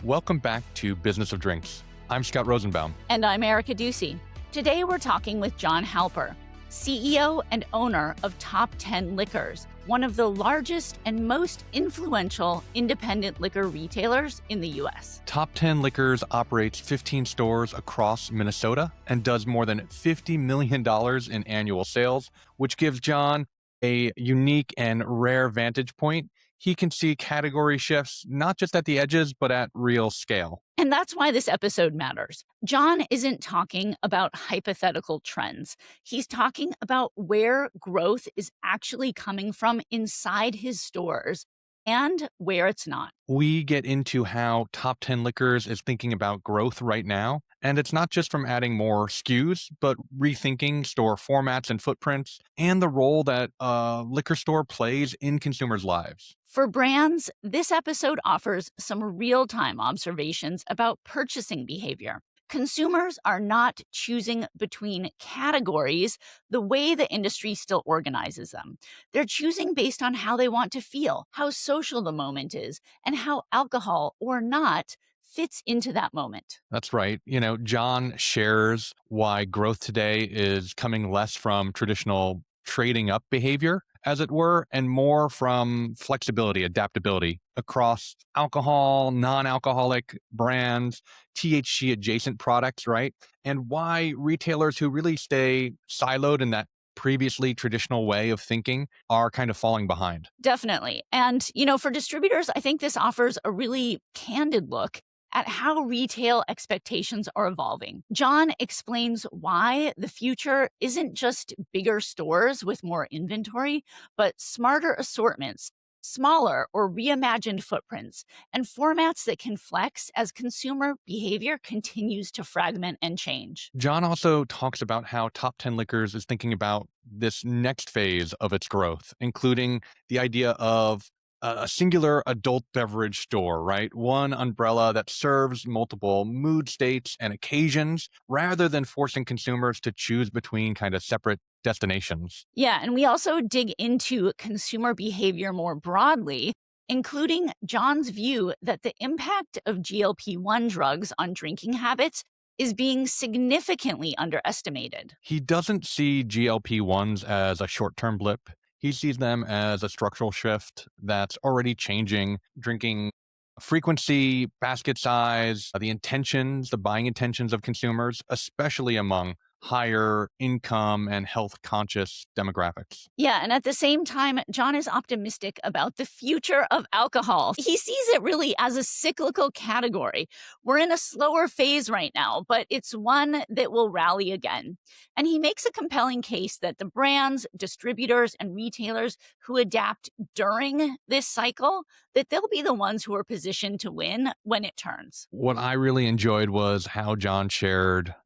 Welcome back to Business of Drinks. I'm Scott Rosenbaum. And I'm Erica Duecy. Today we're talking with Jon Halper, CEO and owner of Top 10 Liquors, one of the largest and most influential independent liquor retailers in the U.S. Top 10 Liquors operates 15 stores across Minnesota and does more than $50 million in annual sales, which gives Jon a unique and rare vantage point. He can see category shifts, not just at the edges, but at real scale. And that's why this episode matters. Jon isn't talking about hypothetical trends. He's talking about where growth is actually coming from inside his stores and where it's not. We get into how Top 10 Liquors is thinking about growth right now. And it's not just from adding more SKUs, but rethinking store formats and footprints and the role that a liquor store plays in consumers' lives. For brands, this episode offers some real-time observations about purchasing behavior. Consumers are not choosing between categories the way the industry still organizes them. They're choosing based on how they want to feel, how social the moment is, and how alcohol or not fits into that moment. That's right. Jon shares why growth today is coming less from traditional trading up behavior, as it were, and more from flexibility, adaptability across alcohol, non-alcoholic brands, THC adjacent products, right? And why retailers who really stay siloed in that previously traditional way of thinking are kind of falling behind. Definitely. And, for distributors, I think this offers a really candid look at how retail expectations are evolving. Jon explains why the future isn't just bigger stores with more inventory, but smarter assortments, smaller or reimagined footprints, and formats that can flex as consumer behavior continues to fragment and change. Jon also talks about how Top 10 Liquors is thinking about this next phase of its growth, including the idea of a singular adult beverage store, right? One umbrella that serves multiple mood states and occasions rather than forcing consumers to choose between kind of separate destinations. Yeah, and we also dig into consumer behavior more broadly, including Jon's view that the impact of GLP-1 drugs on drinking habits is being significantly underestimated. He doesn't see GLP-1s as a short-term blip. He sees them as a structural shift that's already changing drinking frequency, basket size, the buying intentions of consumers, especially among higher income and health conscious demographics. Yeah, and at the same time, Jon is optimistic about the future of alcohol. He sees it really as a cyclical category. We're in a slower phase right now, but it's one that will rally again. And he makes a compelling case that the brands, distributors, and retailers who adapt during this cycle, that they'll be the ones who are positioned to win when it turns. What I really enjoyed was how Jon shared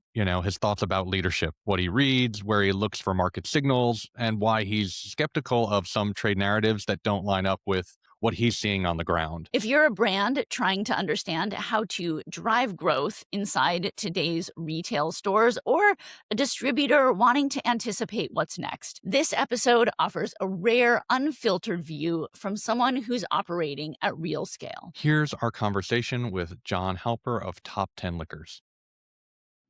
his thoughts about leadership, what he reads, where he looks for market signals, and why he's skeptical of some trade narratives that don't line up with what he's seeing on the ground. If you're a brand trying to understand how to drive growth inside today's retail stores, or a distributor wanting to anticipate what's next, this episode offers a rare, unfiltered view from someone who's operating at real scale. Here's our conversation with Jon Halper of Top 10 Liquors.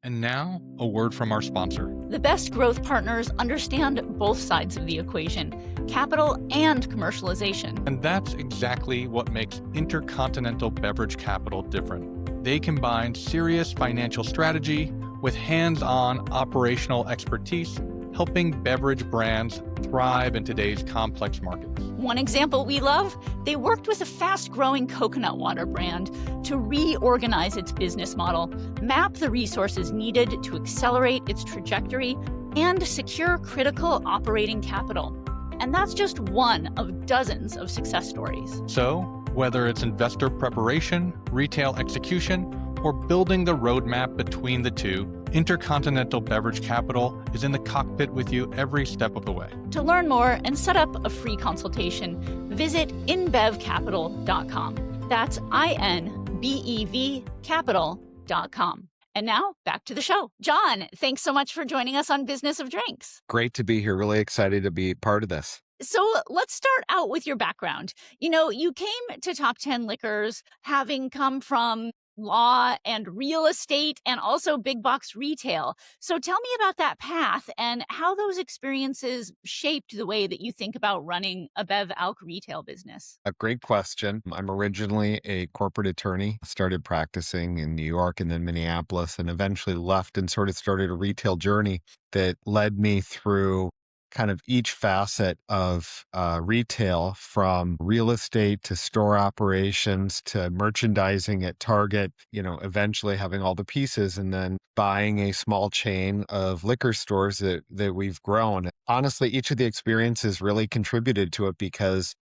And now, a word from our sponsor. The best growth partners understand both sides of the equation, capital and commercialization. And that's exactly what makes Intercontinental Beverage Capital different. They combine serious financial strategy with hands-on operational expertise, helping beverage brands thrive in today's complex markets. One example we love, they worked with a fast-growing coconut water brand to reorganize its business model, map the resources needed to accelerate its trajectory, and secure critical operating capital. And that's just one of dozens of success stories. So, whether it's investor preparation, retail execution, or building the roadmap between the two, Intercontinental Beverage Capital is in the cockpit with you every step of the way. To learn more and set up a free consultation, visit inbevcapital.com. That's INBEV capital.com. And now back to the show. Jon, thanks so much for joining us on Business of Drinks. Great to be here. Really excited to be part of this. So let's start out with your background. You came to Top 10 Liquors having come from law and real estate and also big box retail. So tell me about that path and how those experiences shaped the way that you think about running a Bev Alc retail business. A great question. I'm originally a corporate attorney, started practicing in New York and then Minneapolis, and eventually left and sort of started a retail journey that led me through kind of each facet of retail, from real estate to store operations to merchandising at Target, eventually having all the pieces and then buying a small chain of liquor stores that we've grown. Honestly, each of the experiences really contributed to it because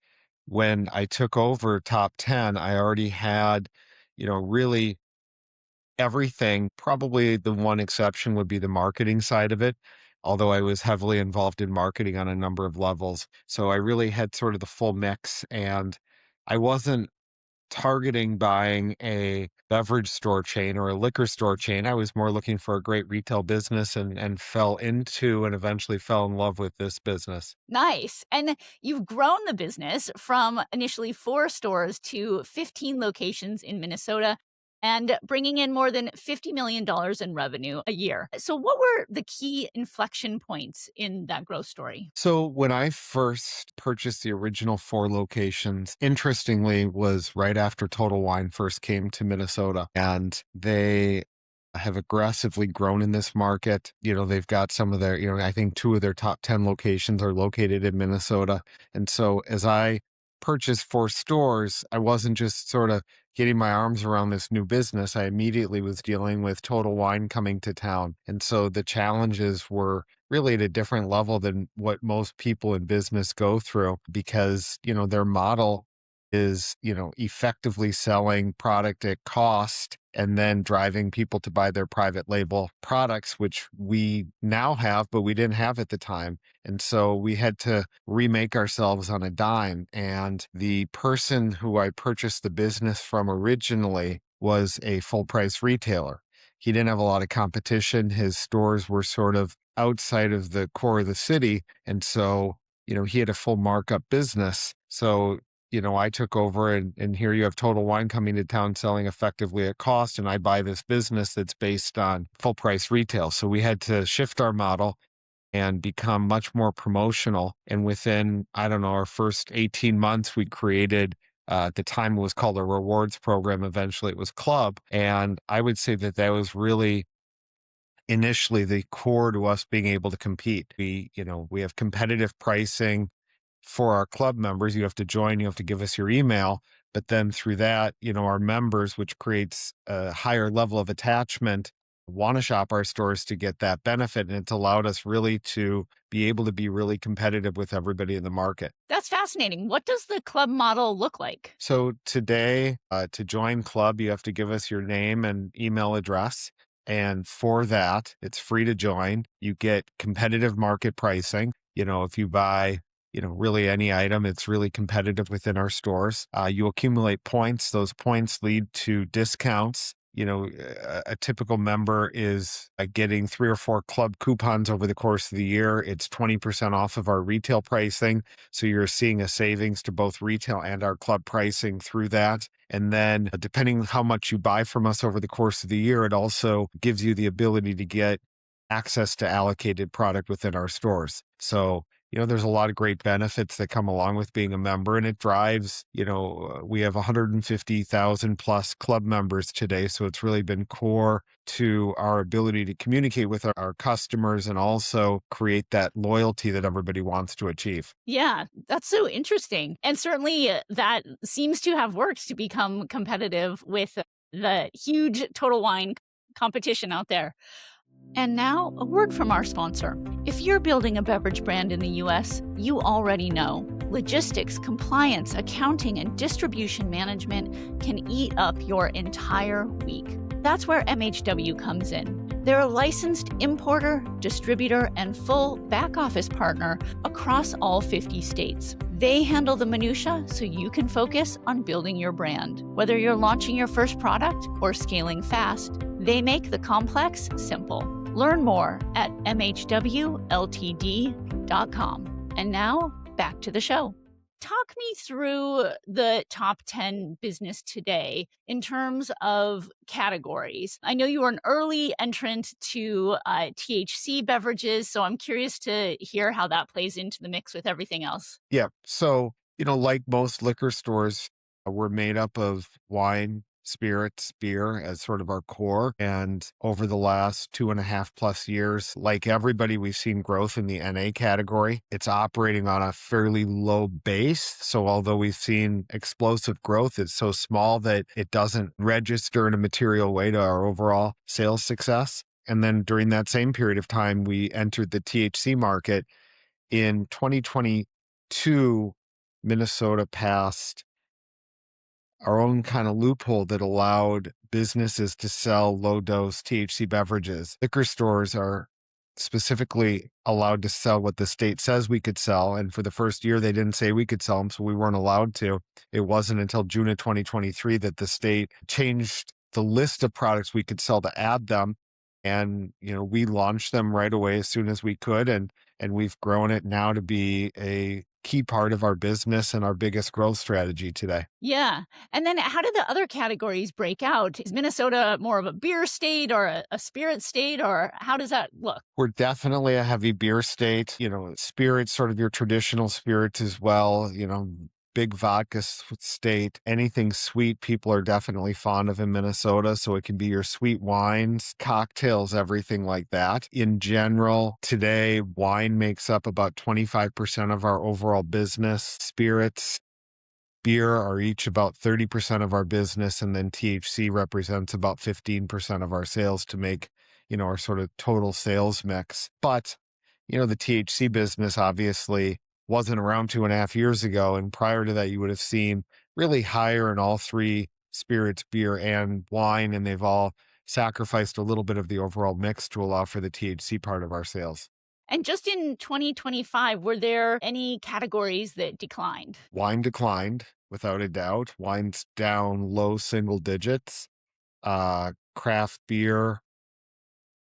when I took over Top 10, I already had, really everything. Probably the one exception would be the marketing side of it, although I was heavily involved in marketing on a number of levels. So I really had sort of the full mix, and I wasn't targeting buying a beverage store chain or a liquor store chain. I was more looking for a great retail business, and fell into and eventually fell in love with this business. Nice. And you've grown the business from initially 4 stores to 15 locations in Minnesota and bringing in more than $50 million in revenue a year. So, what were the key inflection points in that growth story? So when I first purchased the original 4 locations, interestingly, was right after Total Wine first came to Minnesota, and they have aggressively grown in this market. They've got some of their, I think 2 of their top 10 locations are located in Minnesota. And so as I purchased 4 stores, I wasn't just sort of getting my arms around this new business. I immediately was dealing with Total Wine coming to town. And so the challenges were really at a different level than what most people in business go through, because, their model is, effectively selling product at cost and then driving people to buy their private label products, which we now have, but we didn't have at the time. And so we had to remake ourselves on a dime. And the person who I purchased the business from originally was a full price retailer. He didn't have a lot of competition. His stores were sort of outside of the core of the city. And so, he had a full markup business. So, I took over, and here you have Total Wine coming to town selling effectively at cost. And I buy this business that's based on full price retail. So we had to shift our model and become much more promotional. And within, I don't know, our first 18 months, we created, at the time it was called a rewards program. Eventually it was club. And I would say that was really initially the core to us being able to compete. We have competitive pricing for our club members. You have to join, you have to give us your email. But then through that, our members, which creates a higher level of attachment, want to shop our stores to get that benefit. And it's allowed us really to be able to be really competitive with everybody in the market. That's fascinating. What does the club model look like? So today, to join club, you have to give us your name and email address. And for that, it's free to join. You get competitive market pricing. If you buy, really any item, it's really competitive within our stores. You accumulate points. Those points lead to discounts. A typical member is getting 3 or 4 club coupons over the course of the year. It's 20% off of our retail pricing. So you're seeing a savings to both retail and our club pricing through that. And then depending on how much you buy from us over the course of the year, it also gives you the ability to get access to allocated product within our stores. So there's a lot of great benefits that come along with being a member, and it drives, we have 150,000 plus club members today. So it's really been core to our ability to communicate with our customers and also create that loyalty that everybody wants to achieve. Yeah, that's so interesting. And certainly that seems to have worked to become competitive with the huge Total Wine competition out there. And now, a word from our sponsor. If you're building a beverage brand in the US, you already know logistics, compliance, accounting, and distribution management can eat up your entire week. That's where MHW comes in. They're a licensed importer, distributor, and full back office partner across all 50 states. They handle the minutia so you can focus on building your brand. Whether you're launching your first product or scaling fast, they make the complex simple. Learn more at mhwltd.com. And now, back to the show. Talk me through the top 10 business today in terms of categories. I know you were an early entrant to THC beverages, so I'm curious to hear how that plays into the mix with everything else. Yeah. So, like most liquor stores, we're made up of wine, spirits, beer as sort of our core. And over the last 2.5+ years, like everybody, we've seen growth in the NA category. It's operating on a fairly low base. So, although we've seen explosive growth, it's so small that it doesn't register in a material way to our overall sales success. And then during that same period of time, we entered the THC market in 2022. Minnesota passed our own kind of loophole that allowed businesses to sell low dose THC beverages. Liquor stores are specifically allowed to sell what the state says we could sell. And for the first year, they didn't say we could sell them, so we weren't allowed to. It wasn't until June of 2023 that the state changed the list of products we could sell to add them. And, we launched them right away as soon as we could. And we've grown it now to be a key part of our business and our biggest growth strategy today. Yeah. And then how do the other categories break out? Is Minnesota more of a beer state or a spirit state, or how does that look? We're definitely a heavy beer state, spirits, sort of your traditional spirits as well, big vodka state. Anything sweet, people are definitely fond of in Minnesota. So it can be your sweet wines, cocktails, everything like that. In general, today, wine makes up about 25% of our overall business. Spirits, beer are each about 30% of our business, and then THC represents about 15% of our sales to make, our sort of total sales mix. But, the THC business obviously wasn't around 2.5 years ago. And prior to that, you would have seen really higher in all three: spirits, beer, and wine. And they've all sacrificed a little bit of the overall mix to allow for the THC part of our sales. And just in 2025, were there any categories that declined? Wine declined, without a doubt. Wine's down low single digits. Craft beer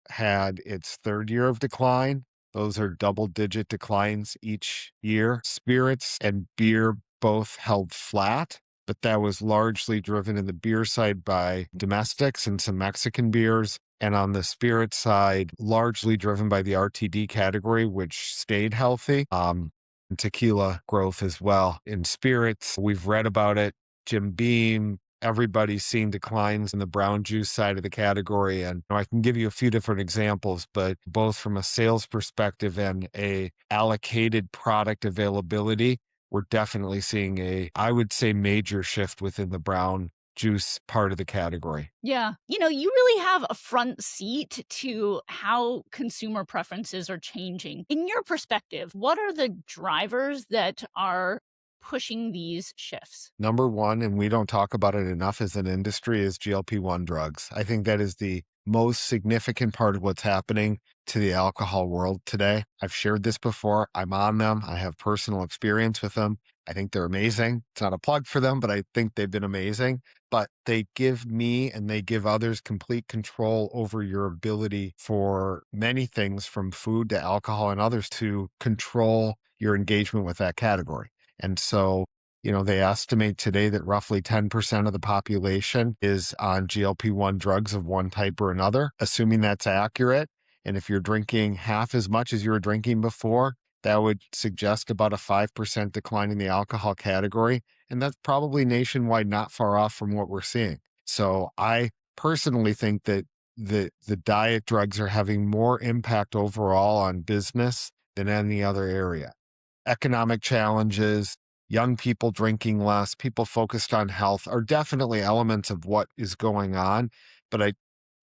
had its third year of decline. Those are double-digit declines each year. Spirits and beer both held flat, but that was largely driven in the beer side by domestics and some Mexican beers. And on the spirit side, largely driven by the RTD category, which stayed healthy. And tequila growth as well. In spirits, we've read about it. Jim Beam, everybody's seen declines in the brown juice side of the category. And I can give you a few different examples, but both from a sales perspective and a allocated product availability, we're definitely seeing I would say, major shift within the brown juice part of the category. Yeah. You really have a front seat to how consumer preferences are changing. In your perspective, what are the drivers that are pushing these shifts? Number one, and we don't talk about it enough as an industry, is GLP-1 drugs. I think that is the most significant part of what's happening to the alcohol world today. I've shared this before. I'm on them. I have personal experience with them. I think they're amazing. It's not a plug for them, but I think they've been amazing. But they give me and they give others complete control over your ability for many things, from food to alcohol and others, to control your engagement with that category. And so, they estimate today that roughly 10% of the population is on GLP-1 drugs of one type or another. Assuming that's accurate, and if you're drinking half as much as you were drinking before, that would suggest about a 5% decline in the alcohol category. And that's probably nationwide not far off from what we're seeing. So I personally think that the diet drugs are having more impact overall on business than any other area. Economic challenges, young people drinking less, people focused on health are definitely elements of what is going on. But I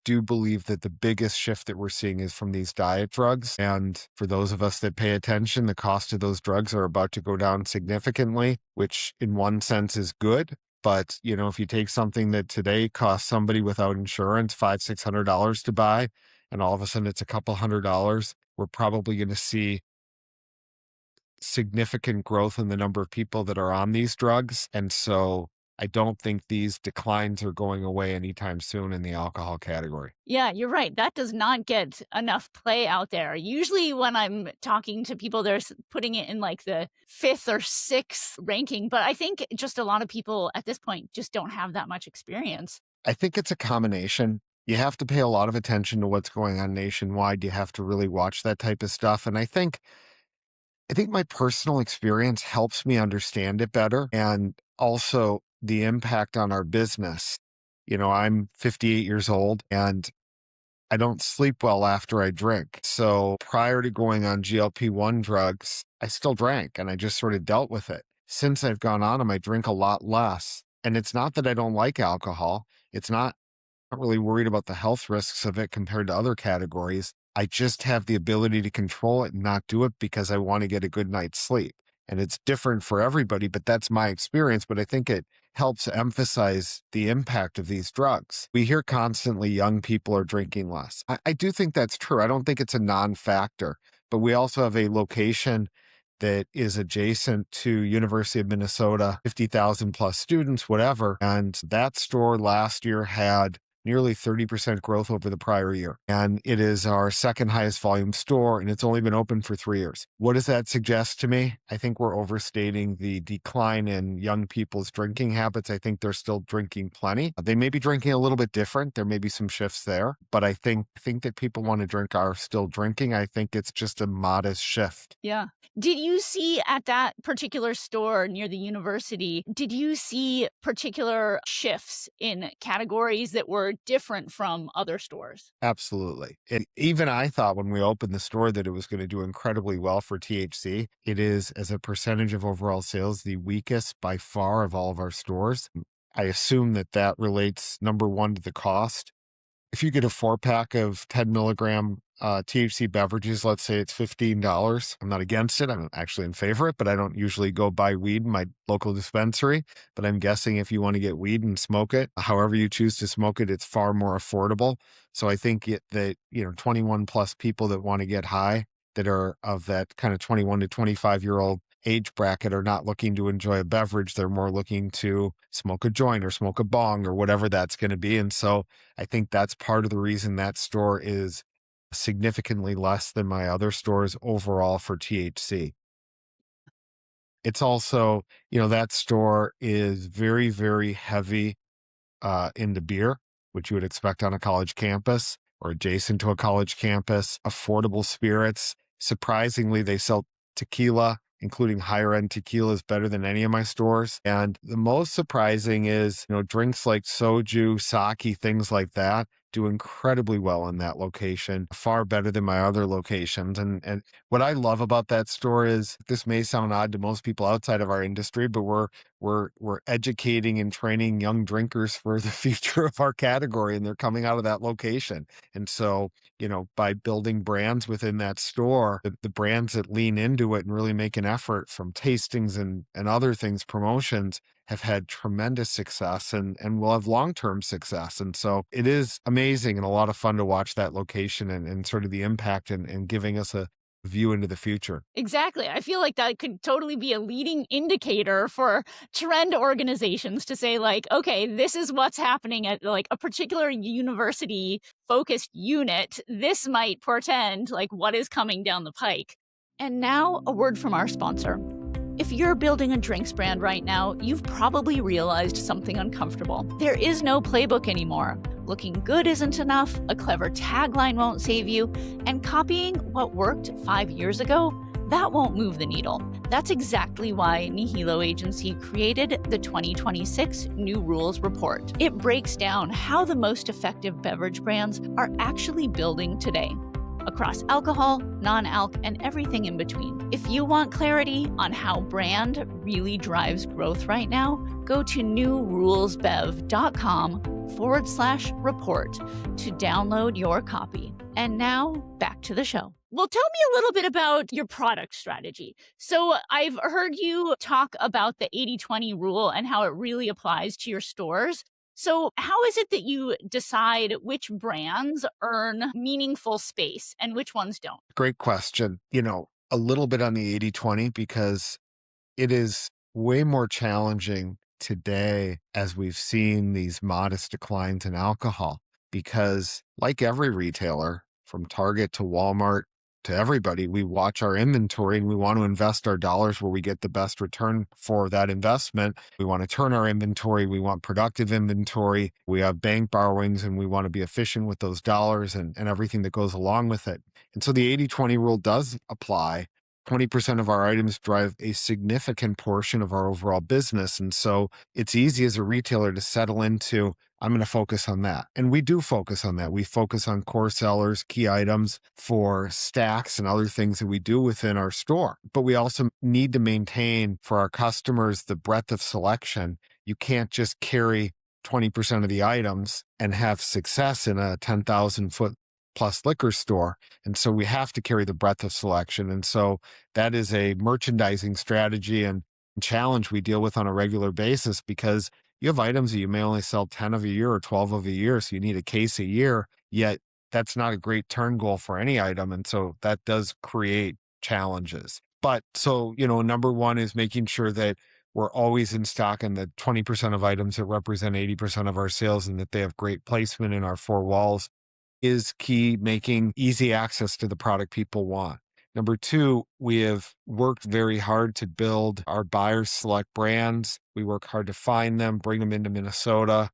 do believe that the biggest shift that we're seeing is from these diet drugs. And for those of us that pay attention, the cost of those drugs are about to go down significantly, which in one sense is good. But, if you take something that today costs somebody without insurance $500-$600 to buy, and all of a sudden it's a couple $100, we're probably going to see significant growth in the number of people that are on these drugs. And so I don't think these declines are going away anytime soon in the alcohol category. Yeah, you're right. That does not get enough play out there. Usually, when I'm talking to people, they're putting it in like the fifth or sixth ranking. But I think just a lot of people at this point just don't have that much experience. I think it's a combination. You have to pay a lot of attention to what's going on nationwide. You have to really watch that type of stuff. And I think my personal experience helps me understand it better and also the impact on our business. I'm 58 years old and I don't sleep well after I drink. So prior to going on GLP-1 drugs, I still drank and I just sort of dealt with it. Since I've gone on them, I drink a lot less. And it's not that I don't like alcohol. It's not really worried about the health risks of it compared to other categories. I just have the ability to control it and not do it because I want to get a good night's sleep. And it's different for everybody, but that's my experience. But I think it helps emphasize the impact of these drugs. We hear constantly young people are drinking less. I do think that's true. I don't think it's a non-factor, but we also have a location that is adjacent to University of Minnesota, 50,000 plus students, whatever. And that store last year had nearly 30% growth over the prior year. And it is our second highest volume store, and it's only been open for 3 years. What does that suggest to me? I think we're overstating the decline in young people's drinking habits. I think they're still drinking plenty. They may be drinking a little bit different. There may be some shifts there, but I think that people want to drink are still drinking. I think it's just a modest shift. Yeah. Did you see at that particular store near the university, did you see particular shifts in categories that were different from other stores? Absolutely. Even I thought when we opened the store that it was going to do incredibly well for THC. It is, as a percentage of overall sales, the weakest by far of all of our stores. I assume that that relates, number one, to the cost. If you get a 4-pack of 10 milligram THC beverages, let's say it's $15. I'm not against it. I'm actually in favor of it, but I don't usually go buy weed in my local dispensary. But I'm guessing if you want to get weed and smoke it, however you choose to smoke it, it's far more affordable. So I think that, 21 plus people that want to get high that are of that kind of 21 to 25-year-old age bracket are not looking to enjoy a beverage. They're more looking to smoke a joint or smoke a bong or whatever that's going to be. And so I think that's part of the reason that store is significantly less than my other stores overall for THC. It's also, that store is very, very heavy into beer, which you would expect on a college campus or adjacent to a college campus, affordable spirits. Surprisingly, they sell tequila, including higher end tequilas, better than any of my stores. And the most surprising is, drinks like soju, sake, things like that do incredibly well in that location, far better than my other locations. And what I love about that store is, this may sound odd to most people outside of our industry, but we're educating and training young drinkers for the future of our category, and they're coming out of that location. And so, by building brands within that store, the brands that lean into it and really make an effort, from tastings and other things, promotions, have had tremendous success and will have long-term success. And so it is amazing and a lot of fun to watch that location and sort of the impact and giving us a view into the future. Exactly. I feel like that could totally be a leading indicator for trend organizations to say, like, okay, this is what's happening at like a particular university focused unit. This might portend like what is coming down the pike. And now a word from our sponsor. If you're building a drinks brand right now, you've probably realized something uncomfortable. There is no playbook anymore. Looking good isn't enough, a clever tagline won't save you, and copying what worked 5 years ago, that won't move the needle. That's exactly why Nihilo Agency created the 2026 New Rules Report. It breaks down how the most effective beverage brands are actually building today, across alcohol, non-alc, and everything in between. If you want clarity on how brand really drives growth right now, go to newrulesbev.com/report to download your copy. And now, back to the show. Well, tell me a little bit about your product strategy. So I've heard you talk about the 80-20 rule and how it really applies to your stores. So how is it that you decide which brands earn meaningful space and which ones don't? Great question. A little bit on the 80-20 because it is way more challenging today as we've seen these modest declines in alcohol, because like every retailer, from Target to Walmart to everybody, we watch our inventory and we want to invest our dollars where we get the best return for that investment. We want to turn our inventory. We want productive inventory. We have bank borrowings and we want to be efficient with those dollars and everything that goes along with it. And so the 80/20 rule does apply. 20% of our items drive a significant portion of our overall business. And so it's easy as a retailer to settle into, I'm going to focus on that. And we do focus on that. We focus on core sellers, key items for stacks and other things that we do within our store. But we also need to maintain for our customers the breadth of selection. You can't just carry 20% of the items and have success in a 10,000 foot plus liquor store. And so we have to carry the breadth of selection. And so that is a merchandising strategy and challenge we deal with on a regular basis, because you have items that you may only sell 10 of a year or 12 of a year. So you need a case a year, yet that's not a great turn goal for any item. And so that does create challenges. But so, number one is making sure that we're always in stock in the 20% of items that represent 80% of our sales and that they have great placement in our four walls is key, making easy access to the product people want. Number two, we have worked very hard to build our buyers select brands. We work hard to find them, bring them into Minnesota.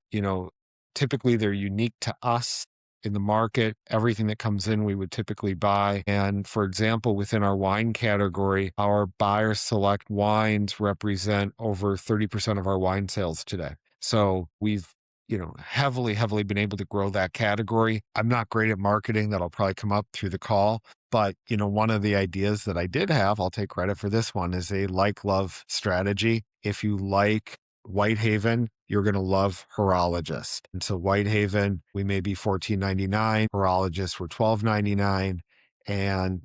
Typically they're unique to us in the market. Everything that comes in, we would typically buy. And for example, within our wine category, our buyer select wines represent over 30% of our wine sales today. So we've heavily been able to grow that category. I'm not great at marketing. That'll probably come up through the call. But, one of the ideas that I did have, I'll take credit for this one, is a like-love strategy. If you like Whitehaven, you're going to love Horologist. And so Whitehaven, we may be $14.99. Horologist, we're $12.99. And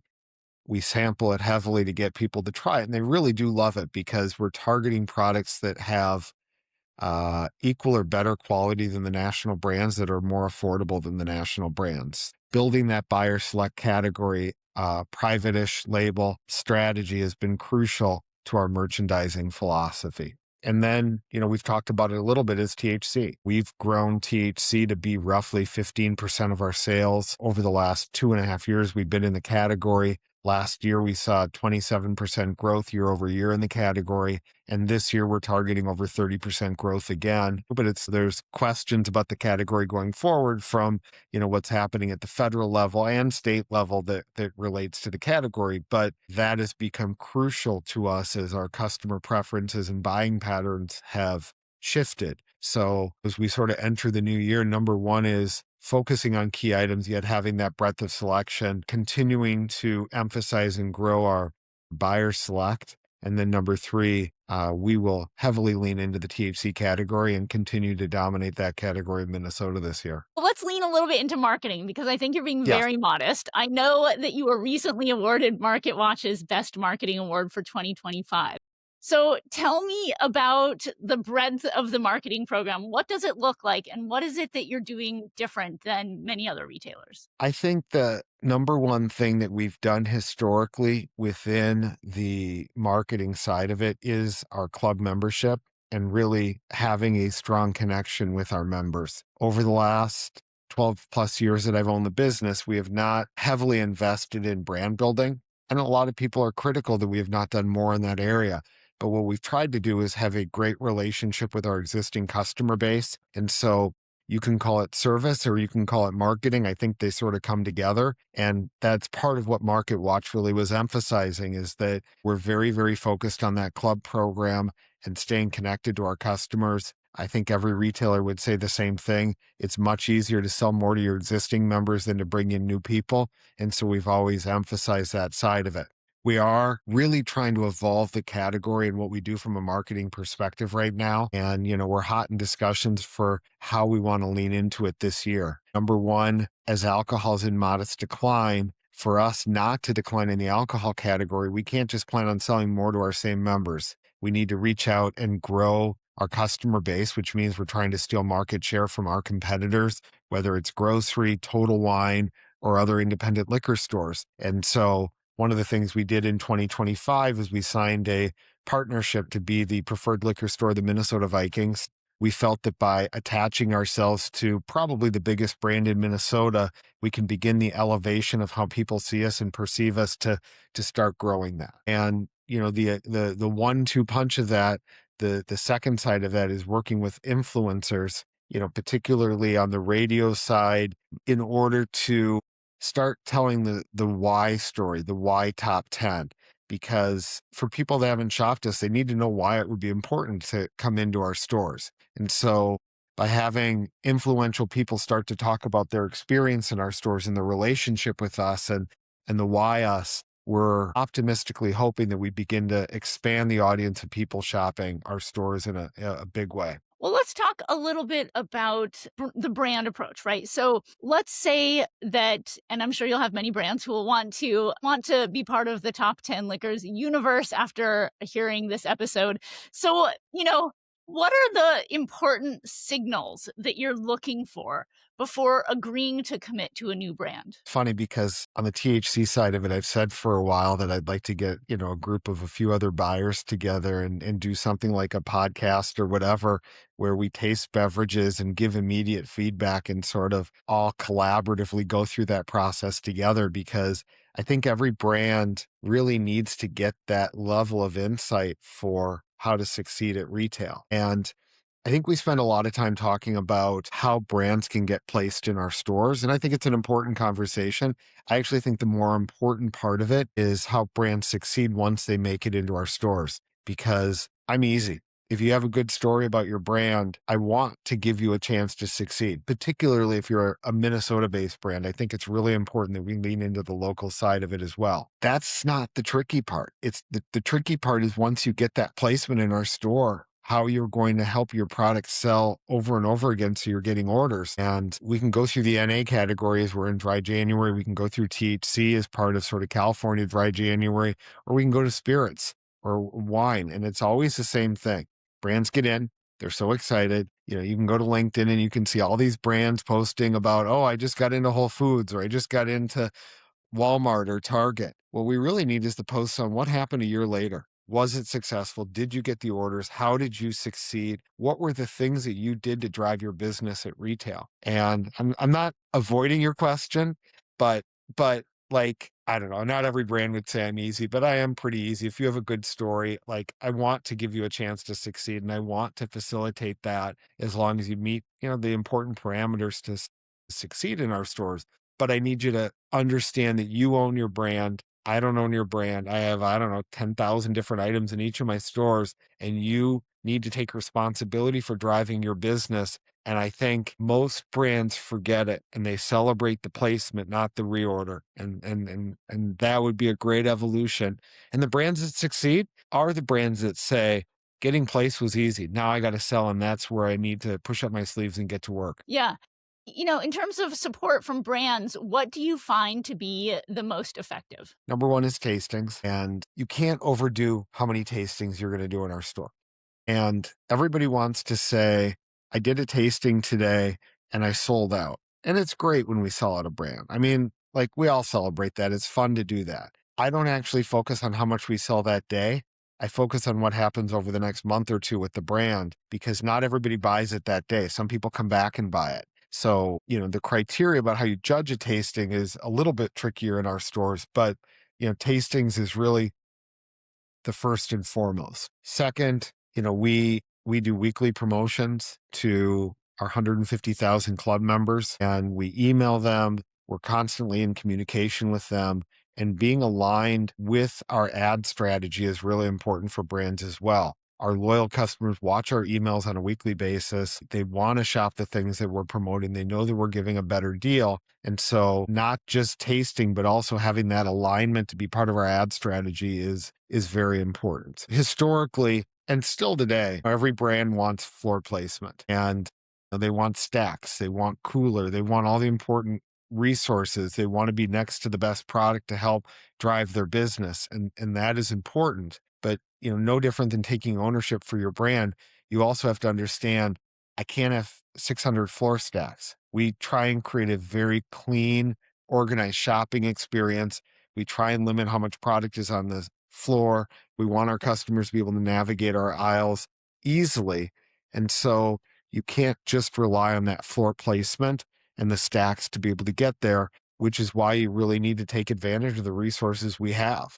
we sample it heavily to get people to try it. And they really do love it because we're targeting products that have equal or better quality than the national brands, that are more affordable than the national brands. Building that buyer select category, private-ish label strategy has been crucial to our merchandising philosophy. And then, we've talked about it a little bit, is THC. We've grown THC to be roughly 15% of our sales over the last 2.5 years we've been in the category. Last year, we saw 27% growth year over year in the category. And this year, we're targeting over 30% growth again. But there's questions about the category going forward from, what's happening at the federal level and state level that relates to the category. But that has become crucial to us as our customer preferences and buying patterns have shifted. So as we sort of enter the new year, number one is focusing on key items, yet having that breadth of selection, continuing to emphasize and grow our buyer select. And then number three, we will heavily lean into the THC category and continue to dominate that category in Minnesota this year. Well, let's lean a little bit into marketing, because I think you're being Yes. very modest. I know that you were recently awarded MarketWatch's Best Marketing Award for 2025. So tell me about the breadth of the marketing program. What does it look like, and what is it that you're doing different than many other retailers? I think the number one thing that we've done historically within the marketing side of it is our club membership and really having a strong connection with our members. Over the last 12 plus years that I've owned the business, we have not heavily invested in brand building. And a lot of people are critical that we have not done more in that area. But what we've tried to do is have a great relationship with our existing customer base. And so you can call it service or you can call it marketing. I think they sort of come together. And that's part of what MarketWatch really was emphasizing, is that we're very focused on that club program and staying connected to our customers. I think every retailer would say the same thing. It's much easier to sell more to your existing members than to bring in new people. And so we've always emphasized that side of it. We are really trying to evolve the category and what we do from a marketing perspective right now. And, we're hot in discussions for how we want to lean into it this year. Number one, as alcohol is in modest decline, for us not to decline in the alcohol category, we can't just plan on selling more to our same members. We need to reach out and grow our customer base, which means we're trying to steal market share from our competitors, whether it's grocery, Total Wine, or other independent liquor stores. And so one of the things we did in 2025 is we signed a partnership to be the preferred liquor store of the Minnesota Vikings. We felt that by attaching ourselves to probably the biggest brand in Minnesota, we can begin the elevation of how people see us and perceive us to start growing that. And the 1-2 punch of that, the second side of that is working with influencers, particularly on the radio side, in order to start telling the why story, the why top 10. Because for people that haven't shopped us, they need to know why it would be important to come into our stores. And so by having influential people start to talk about their experience in our stores and the relationship with us and the why us, we're optimistically hoping that we begin to expand the audience of people shopping our stores in a big way. Well, let's talk a little bit about the brand approach, right? So let's say that, and I'm sure you'll have many brands who will want to be part of the top 10 liquors universe after hearing this episode. So, what are the important signals that you're looking for before agreeing to commit to a new brand? Funny because on the THC side of it, I've said for a while that I'd like to get, a group of a few other buyers together and do something like a podcast or whatever, where we taste beverages and give immediate feedback and sort of all collaboratively go through that process together, because I think every brand really needs to get that level of insight for how to succeed at retail. And I think we spend a lot of time talking about how brands can get placed in our stores. And I think it's an important conversation. I actually think the more important part of it is how brands succeed once they make it into our stores, because I'm easy. If you have a good story about your brand, I want to give you a chance to succeed, particularly if you're a Minnesota-based brand. I think it's really important that we lean into the local side of it as well. That's not the tricky part. It's the tricky part is once you get that placement in our store, how you're going to help your product sell over and over again so you're getting orders. And we can go through the NA categories. We're in dry January. We can go through THC as part of sort of California dry January, or we can go to spirits or wine. And it's always the same thing. Brands get in, they're so excited. You can go to LinkedIn and you can see all these brands posting about, oh, I just got into Whole Foods, or I just got into Walmart or Target. What we really need is to post on what happened a year later. Was it successful? Did you get the orders? How did you succeed? What were the things that you did to drive your business at retail? And I'm not avoiding your question, but like, I don't know, not every brand would say I'm easy, but I am pretty easy. If you have a good story, like, I want to give you a chance to succeed, and I want to facilitate that as long as you meet, the important parameters to succeed in our stores. But I need you to understand that you own your brand. I don't own your brand. I have, I don't know, 10,000 different items in each of my stores, and you need to take responsibility for driving your business. And I think most brands forget it and they celebrate the placement, not the reorder. And that would be a great evolution. And the brands that succeed are the brands that say, getting placed was easy. Now I got to sell, and that's where I need to push up my sleeves and get to work. Yeah. In terms of support from brands, what do you find to be the most effective? Number one is tastings, and you can't overdo how many tastings you're going to do in our store. And everybody wants to say, I did a tasting today and I sold out. And it's great when we sell out a brand. I mean, like, we all celebrate that. It's fun to do that. I don't actually focus on how much we sell that day. I focus on what happens over the next month or two with the brand, because not everybody buys it that day. Some people come back and buy it. So, the criteria about how you judge a tasting is a little bit trickier in our stores, but, tastings is really the first and foremost. Second, we do weekly promotions to our 150,000 club members, and we email them. We're constantly in communication with them, and being aligned with our ad strategy is really important for brands as well. Our loyal customers watch our emails on a weekly basis. They want to shop the things that we're promoting. They know that we're giving a better deal. And so not just tasting, but also having that alignment to be part of our ad strategy is very important. Historically, and still today, every brand wants floor placement, and they want stacks. They want cooler. They want all the important resources. They want to be next to the best product to help drive their business. And that is important. But, no different than taking ownership for your brand, you also have to understand, I can't have 600 floor stacks. We try and create a very clean, organized shopping experience. We try and limit how much product is on the floor. We want our customers to be able to navigate our aisles easily. And so you can't just rely on that floor placement and the stacks to be able to get there, which is why you really need to take advantage of the resources we have.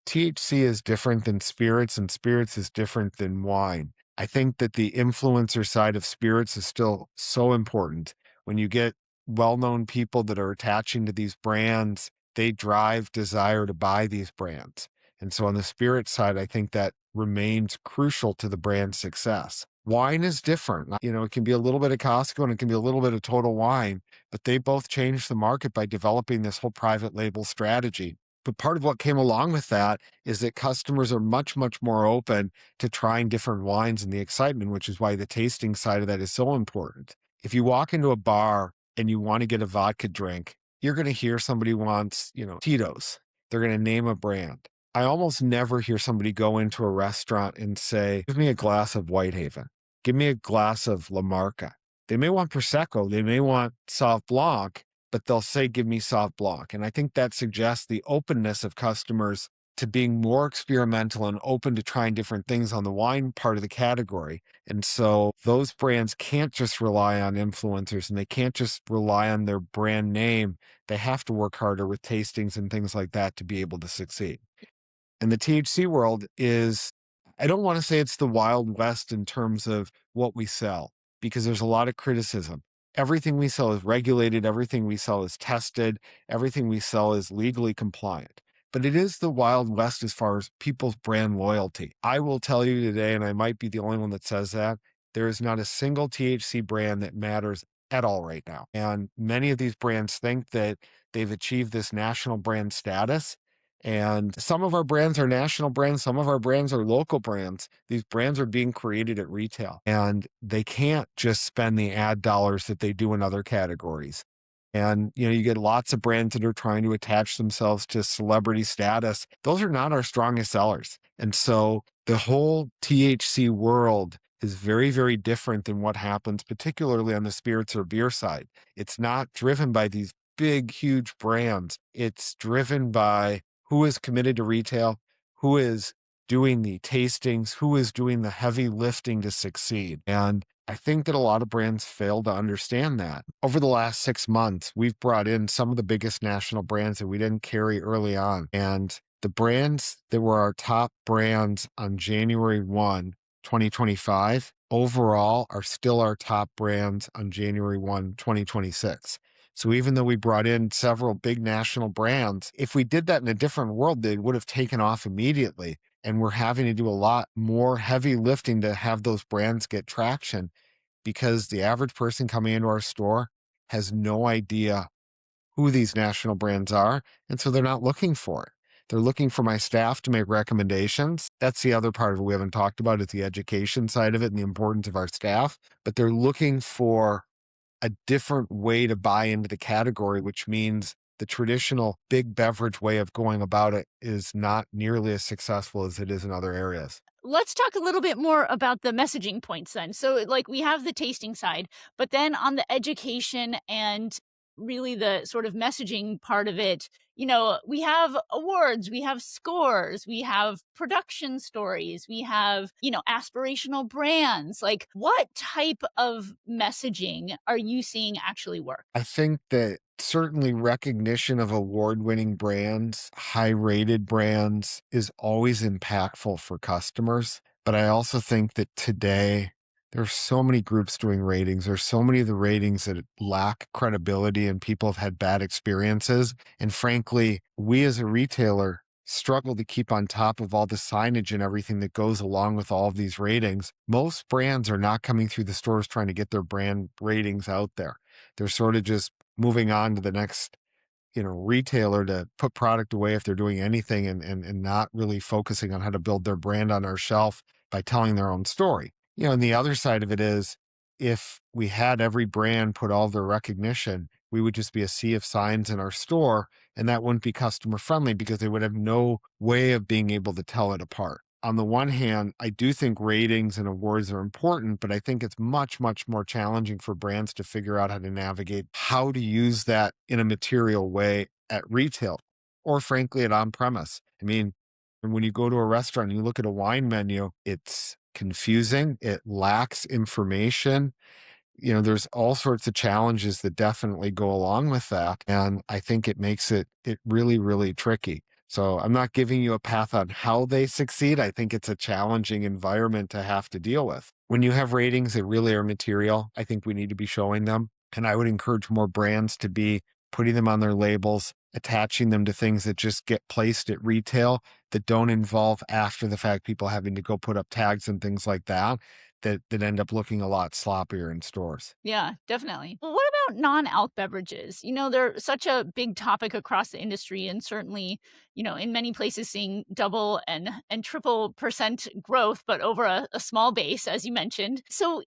THC is different than spirits, and spirits is different than wine. I think that the influencer side of spirits is still so important. When you get well known people that are attaching to these brands, they drive desire to buy these brands. And so on the spirit side, I think that remains crucial to the brand's success. Wine is different. It can be a little bit of Costco and it can be a little bit of Total Wine, but they both changed the market by developing this whole private label strategy. But part of what came along with that is that customers are much, much more open to trying different wines and the excitement, which is why the tasting side of that is so important. If you walk into a bar and you want to get a vodka drink, you're going to hear somebody wants, Tito's. They're going to name a brand. I almost never hear somebody go into a restaurant and say, give me a glass of Whitehaven. Give me a glass of La Marca. They may want Prosecco. They may want Sauv Blanc, but they'll say, give me Sauv Blanc. And I think that suggests the openness of customers to being more experimental and open to trying different things on the wine part of the category. And so those brands can't just rely on influencers and they can't just rely on their brand name. They have to work harder with tastings and things like that to be able to succeed. And the THC world is, I don't want to say it's the Wild West in terms of what we sell, because there's a lot of criticism. Everything we sell is regulated. Everything we sell is tested. Everything we sell is legally compliant. But it is the Wild West as far as people's brand loyalty. I will tell you today, and I might be the only one that says that, there is not a single THC brand that matters at all right now. And many of these brands think that they've achieved this national brand status. And some of our brands are national brands. Some of our brands are local brands. These brands are being created at retail and they can't just spend the ad dollars that they do in other categories. And, you get lots of brands that are trying to attach themselves to celebrity status. Those are not our strongest sellers. And so the whole THC world is very, very different than what happens, particularly on the spirits or beer side. It's not driven by these big, huge brands. It's driven by who is committed to retail, who is doing the tastings, who is doing the heavy lifting to succeed. And I think that a lot of brands fail to understand that. Over the last 6 months, we've brought in some of the biggest national brands that we didn't carry early on. And the brands that were our top brands on January 1, 2025, overall are still our top brands on January 1, 2026. So even though we brought in several big national brands, if we did that in a different world, they would have taken off immediately. And we're having to do a lot more heavy lifting to have those brands get traction because the average person coming into our store has no idea who these national brands are. And so they're not looking for it. They're looking for my staff to make recommendations. That's the other part of it we haven't talked about is the education side of it and the importance of our staff. But they're looking for a different way to buy into the category, which means the traditional big beverage way of going about it is not nearly as successful as it is in other areas. Let's talk a little bit more about the messaging points then. So, like, we have the tasting side, but then on the education and really the sort of messaging part of it, we have awards, we have scores, we have production stories, we have, aspirational brands. Like, what type of messaging are you seeing actually work? I think that certainly recognition of award-winning brands, high-rated brands is always impactful for customers. But I also think that today there's so many groups doing ratings. There's so many of the ratings that lack credibility and people have had bad experiences. And frankly, we as a retailer struggle to keep on top of all the signage and everything that goes along with all of these ratings. Most brands are not coming through the stores trying to get their brand ratings out there. They're sort of just moving on to the next, retailer to put product away if they're doing anything and not really focusing on how to build their brand on our shelf by telling their own story. And the other side of it is if we had every brand put all their recognition, we would just be a sea of signs in our store and that wouldn't be customer friendly because they would have no way of being able to tell it apart. On the one hand, I do think ratings and awards are important, but I think it's much, much more challenging for brands to figure out how to navigate how to use that in a material way at retail or frankly at on premise. I mean, And when you go to a restaurant and you look at a wine menu, it's confusing, it lacks information. There's all sorts of challenges that definitely go along with that. And I think it makes it really, really tricky. So I'm not giving you a path on how they succeed. I think it's a challenging environment to have to deal with. When you have ratings that really are material, I think we need to be showing them. And I would encourage more brands to be putting them on their labels, attaching them to things that just get placed at retail that don't involve after the fact people having to go put up tags and things like that that end up looking a lot sloppier in stores. Yeah, definitely. Well, what about non-alc beverages? They're such a big topic across the industry and certainly, in many places seeing double and triple percent growth, but over a small base, as you mentioned. So,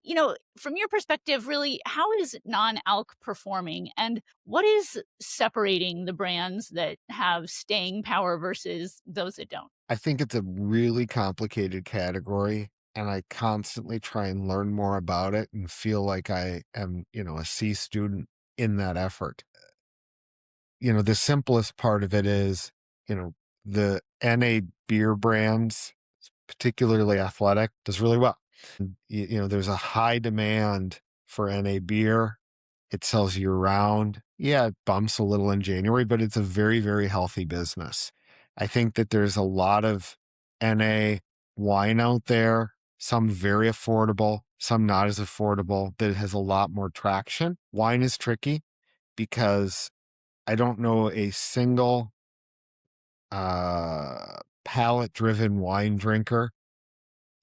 from your perspective, really, how is non-alc performing and what is separating the brands that have staying power versus those that don't? I think it's a really complicated category, and I constantly try and learn more about it and feel like I am, a C student in that effort. The simplest part of it is, you know, the NA beer brands, particularly Athletic, does really well. There's a high demand for NA beer. It sells year round. Yeah, it bumps a little in January, but it's a very, very healthy business. I think that there's a lot of NA wine out there, some very affordable, some not as affordable, that has a lot more traction. Wine is tricky because I don't know a single palate driven wine drinker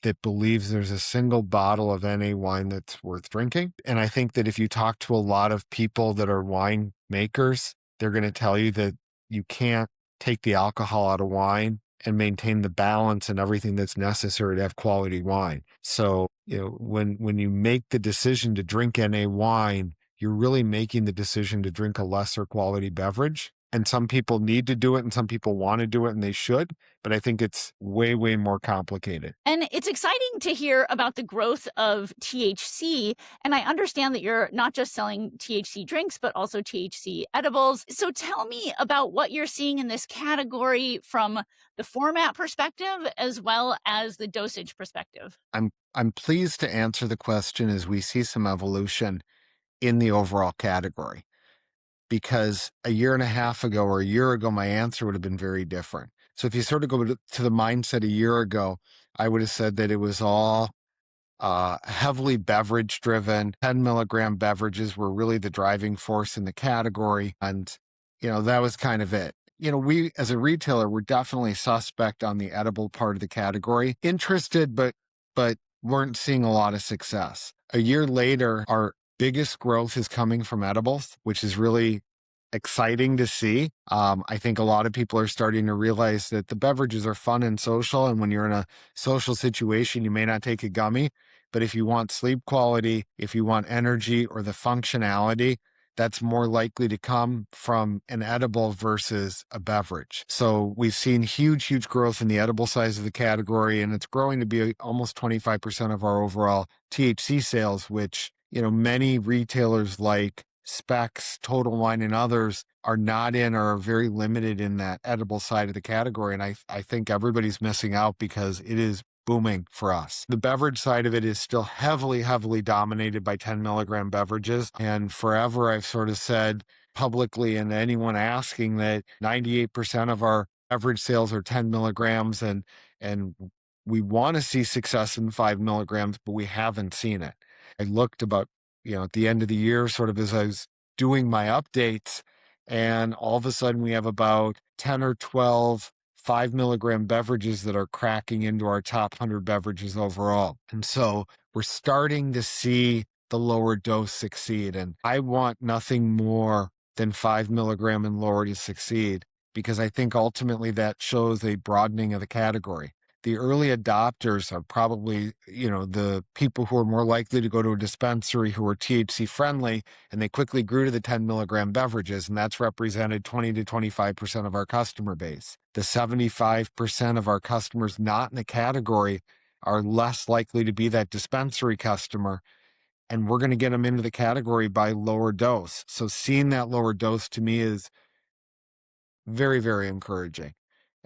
that believes there's a single bottle of any wine that's worth drinking. And I think that if you talk to a lot of people that are wine makers, they're going to tell you that you can't take the alcohol out of wine and maintain the balance and everything that's necessary to have quality wine. So, when you make the decision to drink NA wine, you're really making the decision to drink a lesser quality beverage. And some people need to do it and some people want to do it and they should, but I think it's way, way more complicated. And it's exciting to hear about the growth of THC. And I understand that you're not just selling THC drinks, but also THC edibles. So tell me about what you're seeing in this category from the format perspective as well as the dosage perspective. I'm pleased to answer the question as we see some evolution in the overall category, because a year and a half ago or a year ago, my answer would have been very different. So if you sort of go to the mindset a year ago, I would have said that it was all heavily beverage driven. 10 milligram beverages were really the driving force in the category. And, that was kind of it. We as a retailer, we're definitely suspect on the edible part of the category, interested, but weren't seeing a lot of success. A year later, our biggest growth is coming from edibles, which is really exciting to see. I think a lot of people are starting to realize that the beverages are fun and social. And when you're in a social situation, you may not take a gummy, but if you want sleep quality, if you want energy or the functionality, that's more likely to come from an edible versus a beverage. So we've seen huge, huge growth in the edible size of the category, and it's growing to be almost 25% of our overall THC sales, which, many retailers like Specs, Total Wine, and others are not in or are very limited in that edible side of the category. And I think everybody's missing out because it is booming for us. The beverage side of it is still heavily, heavily dominated by 10 milligram beverages. And forever I've sort of said publicly, and anyone asking, that 98% of our beverage sales are 10 milligrams, and we want to see success in 5 milligrams, but we haven't seen it. I looked about, at the end of the year, sort of as I was doing my updates, and all of a sudden we have about 10 or 12 5 milligram beverages that are cracking into our top 100 beverages overall. And so we're starting to see the lower dose succeed. And I want nothing more than 5 milligram and lower to succeed, because I think ultimately that shows a broadening of the category. The early adopters are probably, the people who are more likely to go to a dispensary who are THC friendly, and they quickly grew to the 10 milligram beverages, and that's represented 20 to 25% of our customer base. The 75% of our customers not in the category are less likely to be that dispensary customer, and we're going to get them into the category by lower dose. So seeing that lower dose to me is very, very encouraging.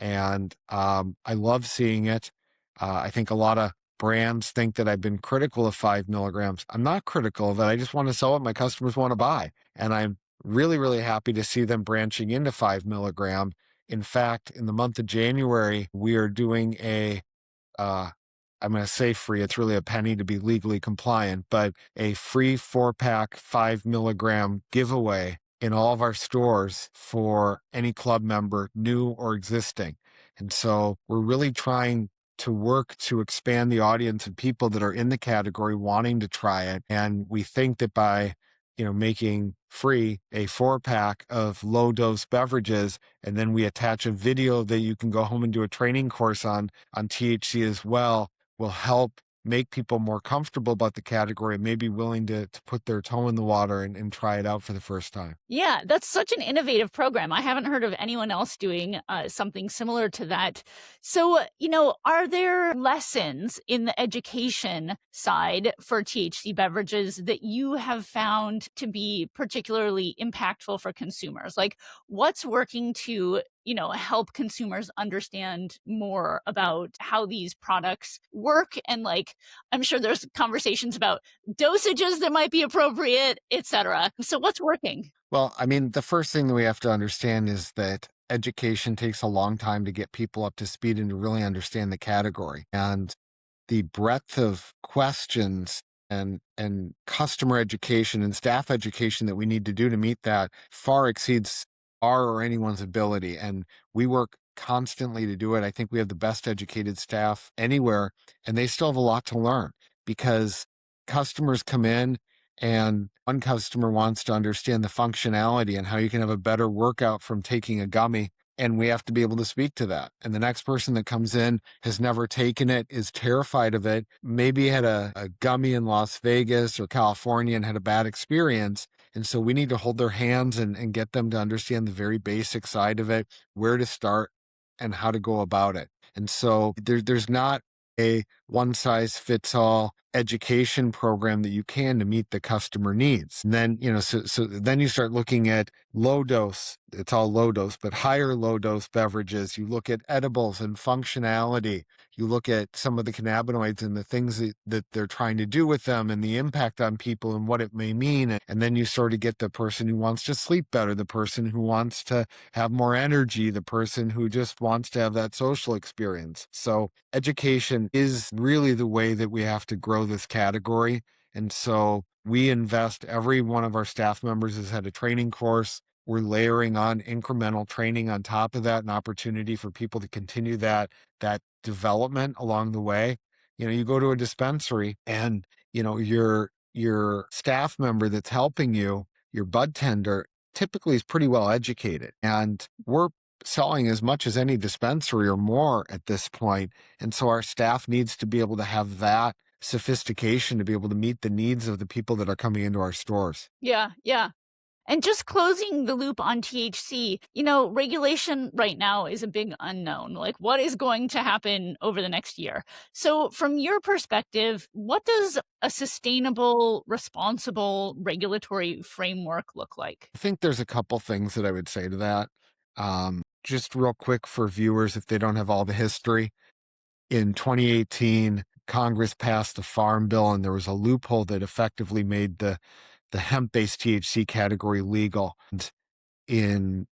And I love seeing it. I think a lot of brands think that I've been critical of 5 milligrams. I'm not critical of it. I just want to sell what my customers want to buy. And I'm really, really happy to see them branching into 5 milligram. In fact, in the month of January, we are doing uh, I'm going to say free, it's really a penny to be legally compliant, but a free 4-pack 5 milligram giveaway in all of our stores for any club member, new or existing. And so we're really trying to work to expand the audience and people that are in the category wanting to try it. And we think that by making free a 4-pack of low dose beverages, and then we attach a video that you can go home and do a training course on THC as well, will help make people more comfortable about the category and maybe willing to put their toe in the water and try it out for the first time. Yeah, that's such an innovative program. I haven't heard of anyone else doing something similar to that. So, are there lessons in the education side for THC beverages that you have found to be particularly impactful for consumers? Like, what's working to help consumers understand more about how these products work? And like, I'm sure there's conversations about dosages that might be appropriate, etc. So what's working? Well, I mean, the first thing that we have to understand is that education takes a long time to get people up to speed and to really understand the category. And the breadth of questions and customer education and staff education that we need to do to meet that far exceeds our or anyone's ability. And we work constantly to do it. I think we have the best educated staff anywhere, and they still have a lot to learn because customers come in and one customer wants to understand the functionality and how you can have a better workout from taking a gummy. And we have to be able to speak to that. And the next person that comes in has never taken it, is terrified of it, maybe had a gummy in Las Vegas or California and had a bad experience. And so we need to hold their hands and get them to understand the very basic side of it, where to start and how to go about it. And so there's not a one size fits all education program that you can to meet the customer needs. And then, so then you start looking at low dose, it's all low dose, but higher low dose beverages. You look at edibles and functionality. You look at some of the cannabinoids and the things that they're trying to do with them and the impact on people and what it may mean. And then you sort of get the person who wants to sleep better, the person who wants to have more energy, the person who just wants to have that social experience. So education is really the way that we have to grow this category. And so we invest, every one of our staff members has had a training course. We're layering on incremental training on top of that, an opportunity for people to continue that development along the way. You go to a dispensary and, your staff member that's helping you, your bud tender, typically is pretty well educated. And we're selling as much as any dispensary or more at this point. And so our staff needs to be able to have that sophistication to be able to meet the needs of the people that are coming into our stores. Yeah, yeah. And just closing the loop on THC, regulation right now is a big unknown. Like, what is going to happen over the next year? So, from your perspective, what does a sustainable, responsible regulatory framework look like? I think there's a couple things that I would say to that. Just real quick for viewers, if they don't have all the history, in 2018, Congress passed the Farm Bill, and there was a loophole that effectively made the hemp-based THC category legal. And in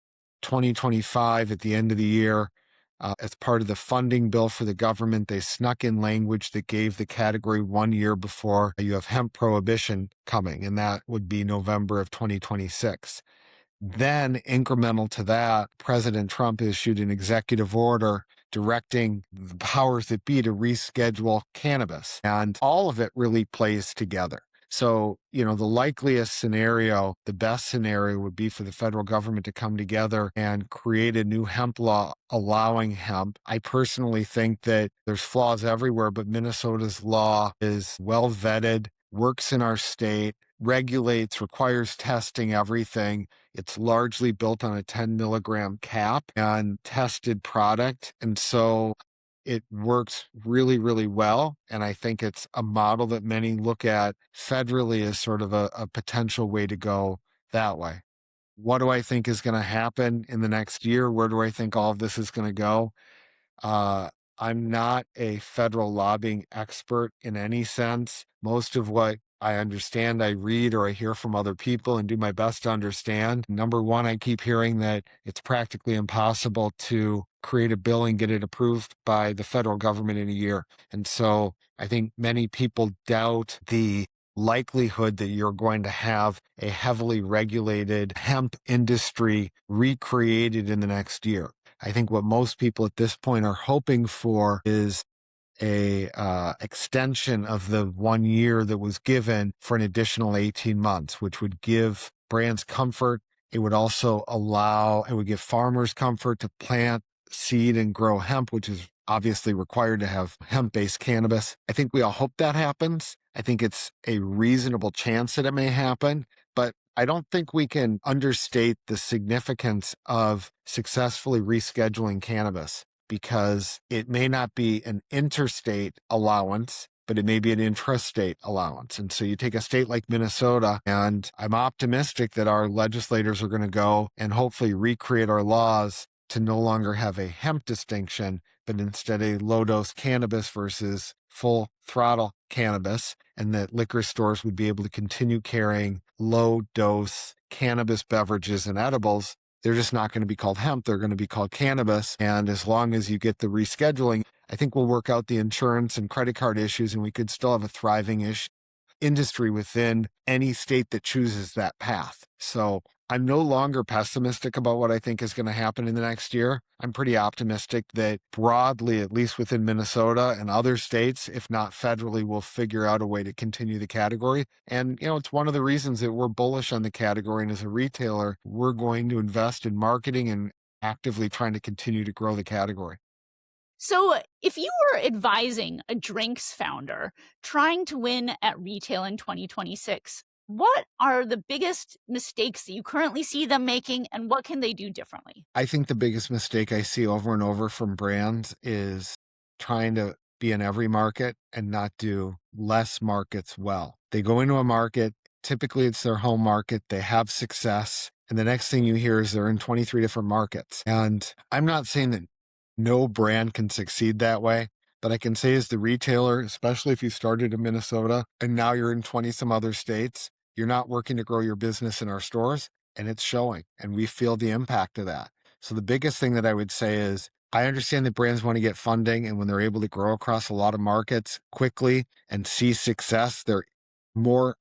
2025, at the end of the year, as part of the funding bill for the government, they snuck in language that gave the category 1 year before you have hemp prohibition coming, and that would be November of 2026. Then, incremental to that, President Trump issued an executive order directing the powers that be to reschedule cannabis. And all of it really plays together. So, the likeliest scenario, the best scenario would be for the federal government to come together and create a new hemp law allowing hemp. I personally think that there's flaws everywhere, but Minnesota's law is well vetted, works in our state, regulates, requires testing, everything. It's largely built on a 10 milligram cap and tested product. And so it works really, really well. And I think it's a model that many look at federally as sort of a potential way to go that way. What do I think is going to happen in the next year? Where do I think all of this is going to go? Uh, I'm not a federal lobbying expert in any sense. Most of what I understand, I read or I hear from other people and do my best to understand. Number one, I keep hearing that it's practically impossible to create a bill and get it approved by the federal government in a year. And so I think many people doubt the likelihood that you're going to have a heavily regulated hemp industry recreated in the next year. I think what most people at this point are hoping for is a extension of the 1 year that was given for an additional 18 months, which would give brands comfort. It would also it would give farmers comfort to plant, seed, and grow hemp, which is obviously required to have hemp-based cannabis. I think we all hope that happens. I think it's a reasonable chance that it may happen, but I don't think we can understate the significance of successfully rescheduling cannabis, because it may not be an interstate allowance, but it may be an intrastate allowance. And so you take a state like Minnesota, and I'm optimistic that our legislators are going to go and hopefully recreate our laws to no longer have a hemp distinction, but instead a low-dose cannabis versus full throttle cannabis, and that liquor stores would be able to continue carrying low-dose cannabis beverages and edibles. They're just not going to be called hemp. They're going to be called cannabis. And as long as you get the rescheduling, I think we'll work out the insurance and credit card issues, and we could still have a thriving industry within any state that chooses that path. So I'm no longer pessimistic about what I think is going to happen in the next year. I'm pretty optimistic that broadly, at least within Minnesota and other states, if not federally, we'll figure out a way to continue the category. And, it's one of the reasons that we're bullish on the category. And as a retailer, we're going to invest in marketing and actively trying to continue to grow the category. So, if you were advising a drinks founder trying to win at retail in 2026, what are the biggest mistakes that you currently see them making, and what can they do differently? I think the biggest mistake I see over and over from brands is trying to be in every market and not do less markets well. They go into a market, typically it's their home market, they have success, and the next thing you hear is they're in 23 different markets. And I'm not saying that no brand can succeed that way, but I can say as the retailer, especially if you started in Minnesota and now you're in 20 some other states, you're not working to grow your business in our stores, and it's showing, and we feel the impact of that. So the biggest thing that I would say is I understand that brands want to get funding, and when they're able to grow across a lot of markets quickly and see success, they're more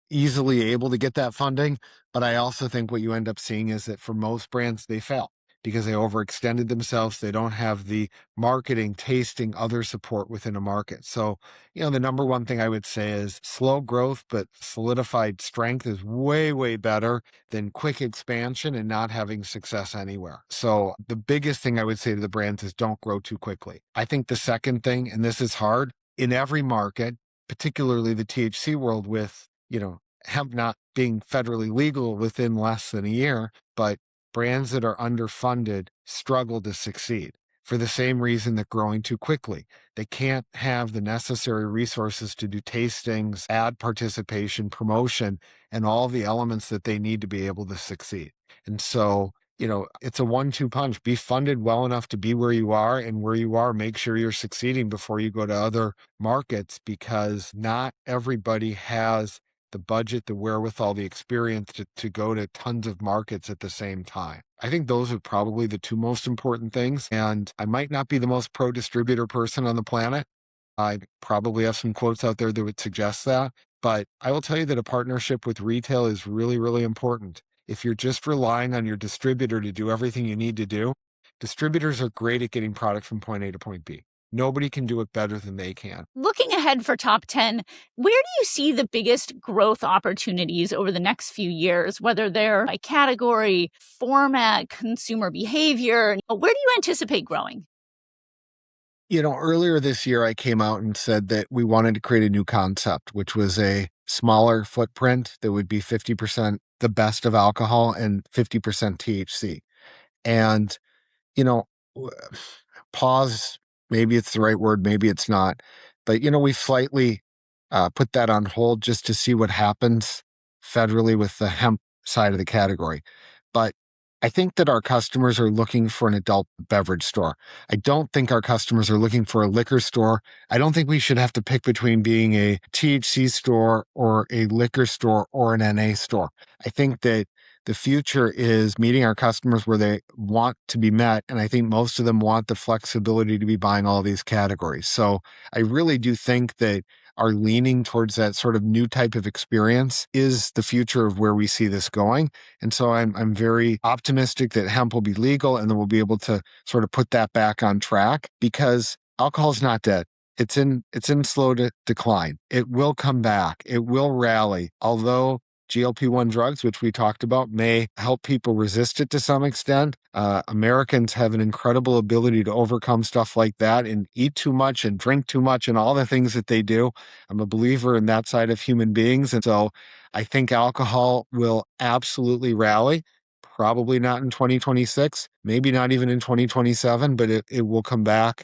easily able to get that funding. But I also think what you end up seeing is that for most brands, they fail because they overextended themselves. They don't have the marketing, tasting, other support within a market. So, the number one thing I would say is slow growth, but solidified strength is way, way better than quick expansion and not having success anywhere. So the biggest thing I would say to the brands is don't grow too quickly. I think the second thing, and this is hard, in every market, particularly the THC world with, hemp not being federally legal within less than a year, but brands that are underfunded struggle to succeed for the same reason that growing too quickly. They can't have the necessary resources to do tastings, ad participation, promotion, and all the elements that they need to be able to succeed. And so, it's a 1-2 punch. Be funded well enough to be where you are, and where you are, make sure you're succeeding before you go to other markets, because not everybody has the budget, the wherewithal, the experience to go to tons of markets at the same time. I think those are probably the two most important things. And I might not be the most pro distributor person on the planet. I probably have some quotes out there that would suggest that. But I will tell you that a partnership with retail is really, really important. If you're just relying on your distributor to do everything you need to do, distributors are great at getting product from point A to point B. Nobody can do it better than they can. Looking ahead for top 10, where do you see the biggest growth opportunities over the next few years, whether they're by category, format, consumer behavior? Where do you anticipate growing? Earlier this year, I came out and said that we wanted to create a new concept, which was a smaller footprint that would be 50% the best of alcohol and 50% THC. And, you know, w- pause, maybe it's the right word, maybe it's not. But, we slightly put that on hold just to see what happens federally with the hemp side of the category. but I think that our customers are looking for an adult beverage store. I don't think our customers are looking for a liquor store. I don't think we should have to pick between being a THC store or a liquor store or an NA store. I think that the future is meeting our customers where they want to be met. And I think most of them want the flexibility to be buying all these categories. So I really do think that are leaning towards that sort of new type of experience is the future of where we see this going. And so I'm very optimistic that hemp will be legal and then we'll be able to sort of put that back on track because alcohol is not dead. It's in slow decline. It will come back. It will rally. Although GLP-1 drugs, which we talked about, may help people resist it to some extent. Americans have an incredible ability to overcome stuff like that and eat too much and drink too much and all the things that they do. I'm a believer in that side of human beings. And so I think alcohol will absolutely rally. Probably not in 2026, maybe not even in 2027, but it will come back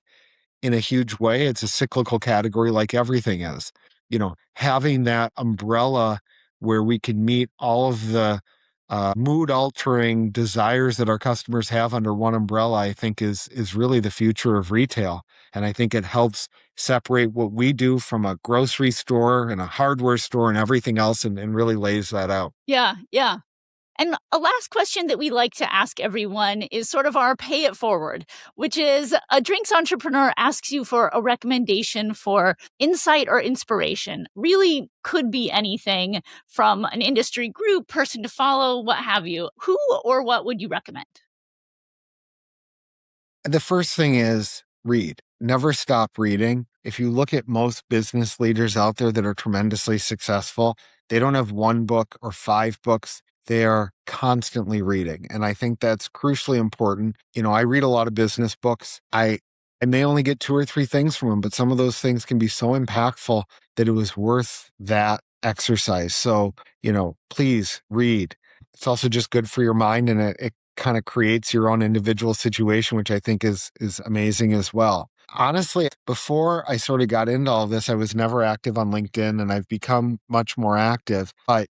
in a huge way. It's a cyclical category like everything is. Having that umbrella where we can meet all of the mood-altering desires that our customers have under one umbrella, I think is really the future of retail. And I think it helps separate what we do from a grocery store and a hardware store and everything else and really lays that out. Yeah, yeah. And a last question that we like to ask everyone is sort of our pay it forward, which is a drinks entrepreneur asks you for a recommendation for insight or inspiration. Really could be anything from an industry group, person to follow, what have you. Who or what would you recommend? The first thing is read. Never stop reading. If you look at most business leaders out there that are tremendously successful, they don't have one book or 5 books. They are constantly reading. And I think that's crucially important. I read a lot of business books. I may only get 2 or 3 things from them, but some of those things can be so impactful that it was worth that exercise. So, please read. It's also just good for your mind and it kind of creates your own individual situation, which I think is amazing as well. Honestly, before I sort of got into all this, I was never active on LinkedIn and I've become much more active. But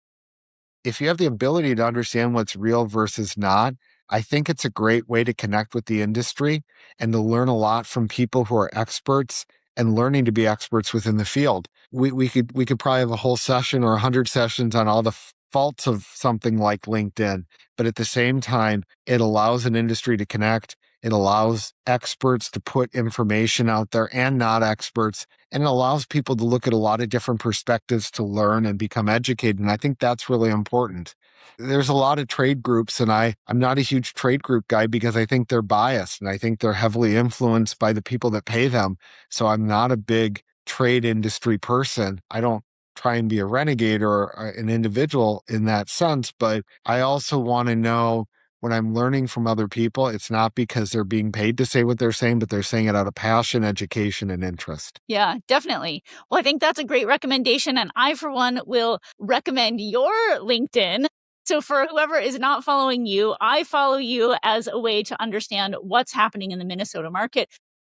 if you have the ability to understand what's real versus not, I think it's a great way to connect with the industry and to learn a lot from people who are experts and learning to be experts within the field. We could probably have a whole session or 100 sessions on all the faults of something like LinkedIn, but at the same time, it allows an industry to connect. It allows experts to put information out there and not experts, and it allows people to look at a lot of different perspectives to learn and become educated. And I think that's really important. There's a lot of trade groups, and I'm not a huge trade group guy because I think they're biased and I think they're heavily influenced by the people that pay them. So I'm not a big trade industry person. I don't try and be a renegade or an individual in that sense, but I also want to know when I'm learning from other people, it's not because they're being paid to say what they're saying, but they're saying it out of passion, education, and interest. Yeah, definitely. Well, I think that's a great recommendation. And I, for one, will recommend your LinkedIn. So for whoever is not following you, I follow you as a way to understand what's happening in the Minnesota market,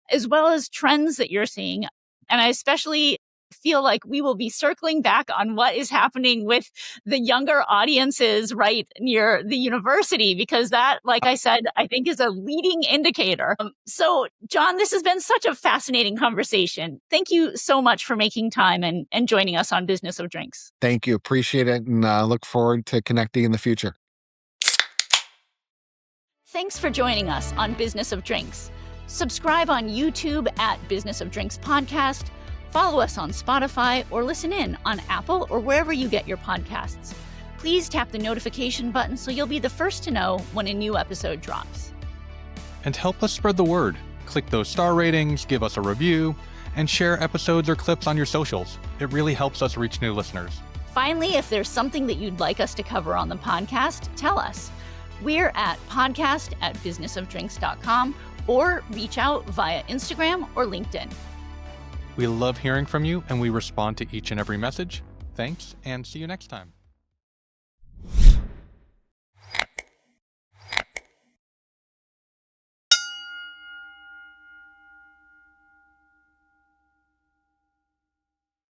as well as trends that you're seeing. And I especially feel like we will be circling back on what is happening with the younger audiences right near the university, because that, like I said, I think is a leading indicator. So, Jon, this has been such a fascinating conversation. Thank you so much for making time and joining us on Business of Drinks. Thank you. Appreciate it. And look forward to connecting in the future. Thanks for joining us on Business of Drinks. Subscribe on YouTube at Business of Drinks Podcast. Follow us on Spotify or listen in on Apple or wherever you get your podcasts. Please tap the notification button so you'll be the first to know when a new episode drops. And help us spread the word. Click those star ratings, give us a review, and share episodes or clips on your socials. It really helps us reach new listeners. Finally, if there's something that you'd like us to cover on the podcast, tell us. We're at podcast@businessofdrinks.com or reach out via Instagram or LinkedIn. We love hearing from you and we respond to each and every message. Thanks and see you next time.